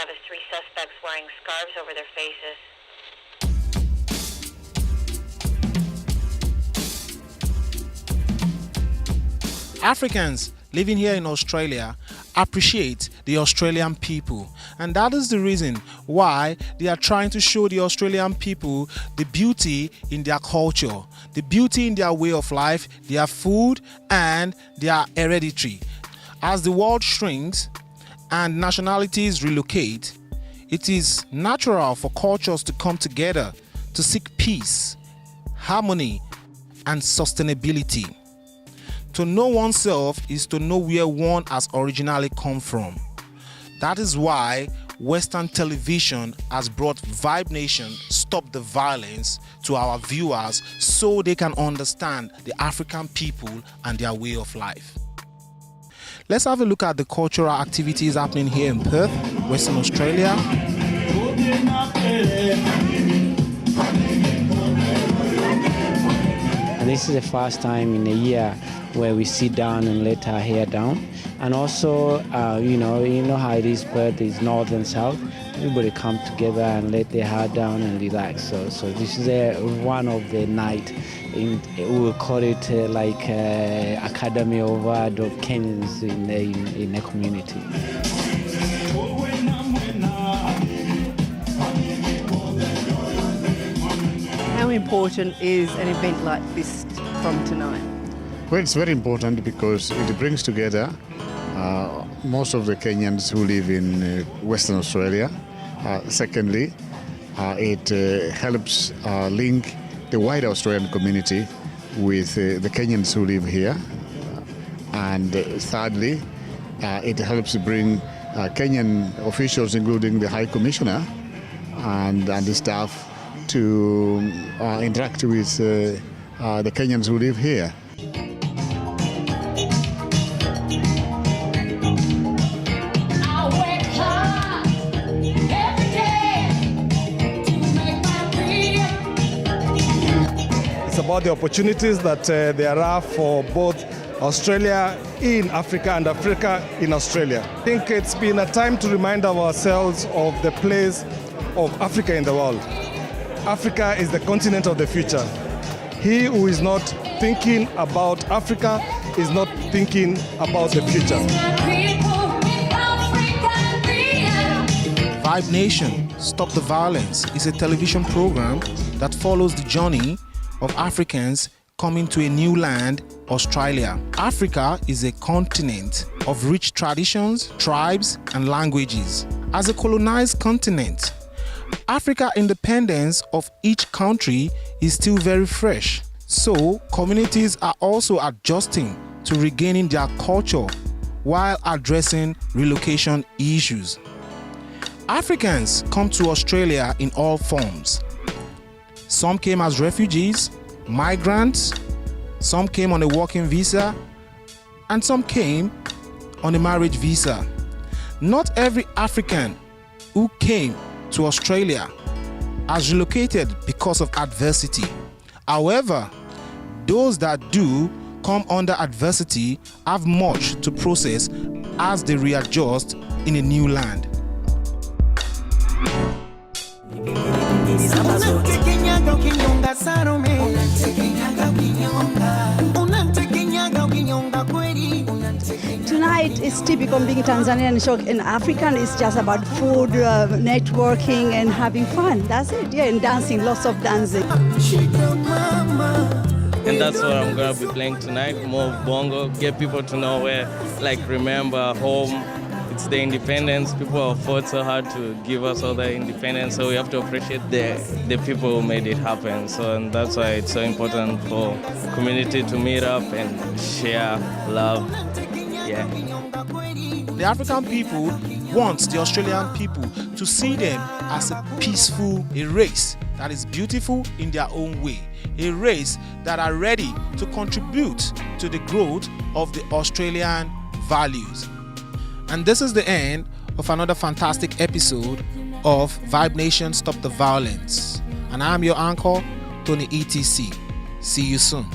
have is 3 suspects wearing scarves over their faces. Africans living here in Australia appreciate the Australian people, and that is the reason why they are trying to show the Australian people the beauty in their culture, the beauty in their way of life, their food and their hereditary. As the world shrinks and nationalities relocate, it is natural for cultures to come together to seek peace, harmony and sustainability. To know oneself is to know where one has originally come from. That is why Western television has brought Vibe Nation Stop the Violence to our viewers so they can understand the African people and their way of life. Let's have a look at the cultural activities happening here in Perth, Western Australia. And this is the first time in a year where we sit down and let our hair down. And also, you know how it is, Perth is north and south. Everybody come together and let their hair down and relax. So this is one of the night. We will call it Academy of Adult Kenyans in a community. How important is an event like this from tonight? Well, it's very important because it brings together most of the Kenyans who live in Western Australia. Secondly, it helps link the wider Australian community with the Kenyans who live here. And thirdly, it helps bring Kenyan officials, including the High Commissioner and the staff, to interact with the Kenyans who live here. It's about the opportunities that there are for both Australia in Africa and Africa in Australia. I think it's been a time to remind ourselves of the place of Africa in the world. Africa is the continent of the future. He who is not thinking about Africa is not thinking about the future. Vibe Nation Stop the Violence is a television program that follows the journey of Africans coming to a new land, Australia. Africa is a continent of rich traditions, tribes, and languages. As a colonized continent, Africa's independence of each country is still very fresh. So, communities are also adjusting to regaining their culture while addressing relocation issues. Africans come to Australia in all forms. Some came as refugees, migrants, some came on a working visa, and some came on a marriage visa. Not every African who came to Australia has relocated because of adversity. However, those that do come under adversity have much to process as they readjust in a new land. Tonight is typical being Tanzanian show in African. It's just about food, networking and having fun. That's it. Yeah, and dancing, lots of dancing. And that's what I'm going to be playing tonight, more bongo, get people to know where, remember home. It's the independence. People have fought so hard to give us all the independence, so we have to appreciate the people who made it happen. And that's why it's so important for community to meet up and share love. Yeah. The African people want the Australian people to see them as a peaceful race that is beautiful in their own way, a race that are ready to contribute to the growth of the Australian values. And this is the end of another fantastic episode of Vibe Nation Stop the Violence. And I'm your anchor, Tony ETC. See you soon.